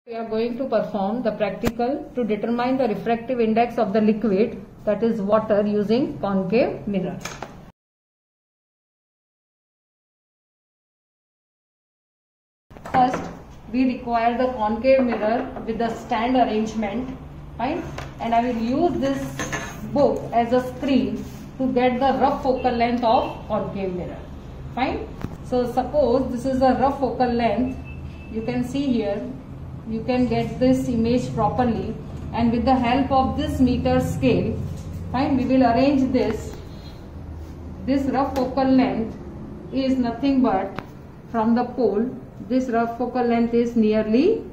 We are going to perform the practical to determine the refractive index of the liquid, that is water, using concave mirror. First, we require the concave mirror with the stand arrangement, fine, and I will use this book as a screen to get the rough focal length of concave mirror, fine. So suppose this is the rough focal length. You can see here, you can get this image properly, and with the help of this meter scale, fine, we will arrange this. This rough focal length is nothing but from the pole. This rough focal length is nearly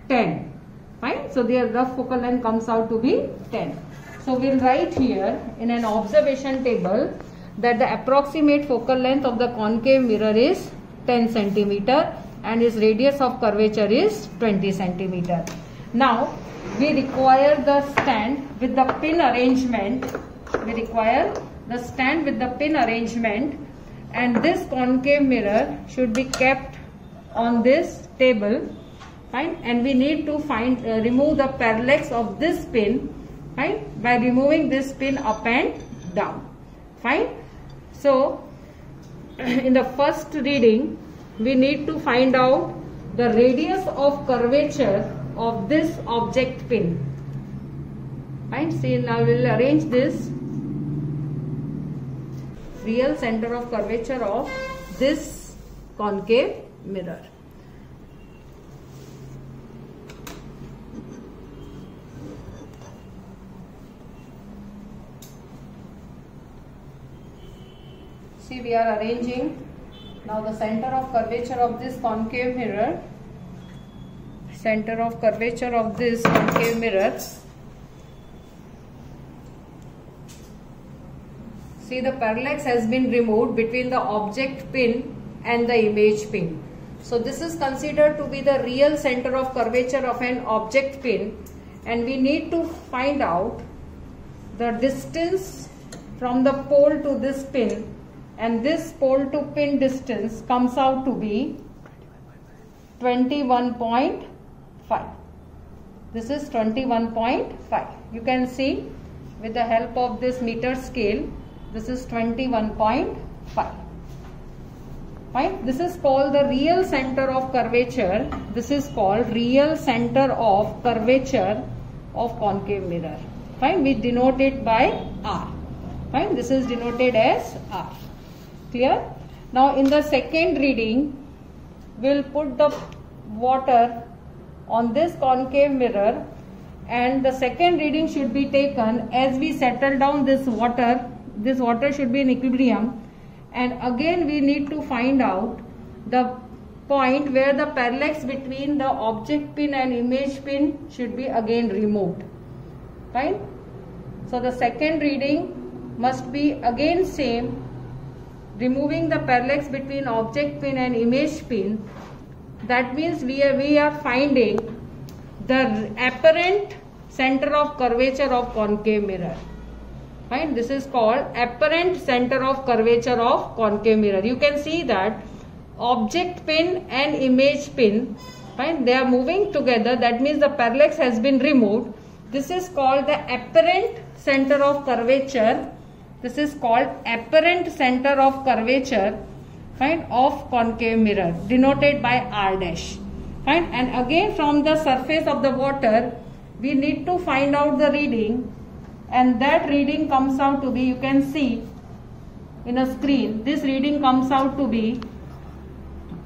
10, fine. So the rough focal length comes out to be 10. So we'll write here in an observation table that the approximate focal length of the concave mirror is 10 centimeter and its radius of curvature is 20 centimeter. Now we require the stand with the pin arrangement. We require the stand with the pin arrangement, and this concave mirror should be kept on this table, fine. And we need to remove the parallax of this pin, fine, by removing this pin up and down, fine. So in the first reading, we need to find out the radius of curvature of this object pin, fine. See, now we will arrange this real center of curvature of this concave mirror. See, we are arranging now the center of curvature of this concave mirror. Center of curvature of this concave mirror. See, the parallax has been removed between the object pin and the image pin. So this is considered to be the real center of curvature of an object pin, and we need to find out the distance from the pole to this pin, and this pole to pin distance comes out to be 21.5. This is 21.5. You can see with the help of this meter scale, this is 21.5. Fine. This is called the real center of curvature. This is called real center of curvature of concave mirror. Fine. We denote it by R. Fine. This is denoted as R. Clear? Now in the second reading, we'll put the water on this concave mirror, and the second reading should be taken as we settle down this water. This water should be in equilibrium, and again we need to find out the point where the parallax between the object pin and image pin should be again removed. Fine. So the second reading must be again same, removing the parallax between object pin and image pin. That means we are finding the apparent center of curvature of concave mirror. Fine. This is called apparent center of curvature of concave mirror. You can see that object pin and image pin, fine, they are moving together. That means the parallax has been removed. This is called the apparent center of curvature. This is called apparent center of curvature, fine, of concave mirror, denoted by R dash. Fine. And again from the surface of the water, we need to find out the reading, and that reading comes out to be, you can see in a screen, this reading comes out to be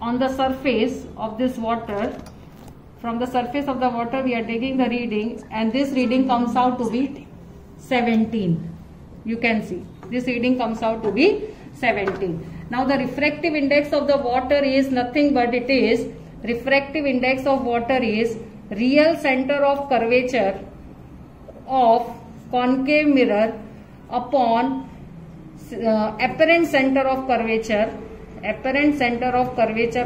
on the surface of this water. From the surface of the water we are taking the reading, and this reading comes out to be 17. You can see this reading comes out to be 17. Now the refractive index of the water is nothing but it is refractive index of water is real center of curvature of concave mirror upon apparent center of curvature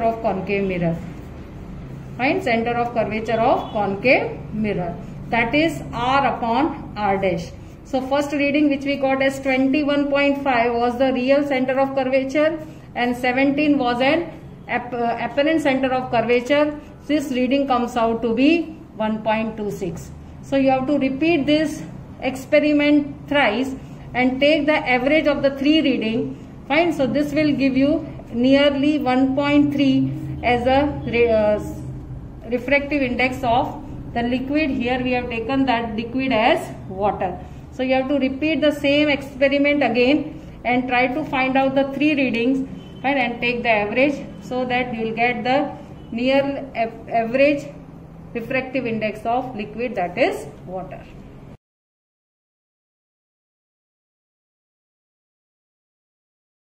of concave mirror. Fine. Center of curvature of concave mirror, that is R upon R dash. So first reading which we got as 21.5 was the real center of curvature, and 17 was an apparent center of curvature. this reading comes out to be 1.26. So you have to repeat this experiment thrice and take the average of the 3 reading. Fine. So this will give you nearly 1.3 as a refractive index of the liquid. Here we have taken that liquid as water. So you have to repeat the same experiment again and try to find out the 3 readings, fine, and take the average, so that you will get the near average refractive index of liquid, that is water.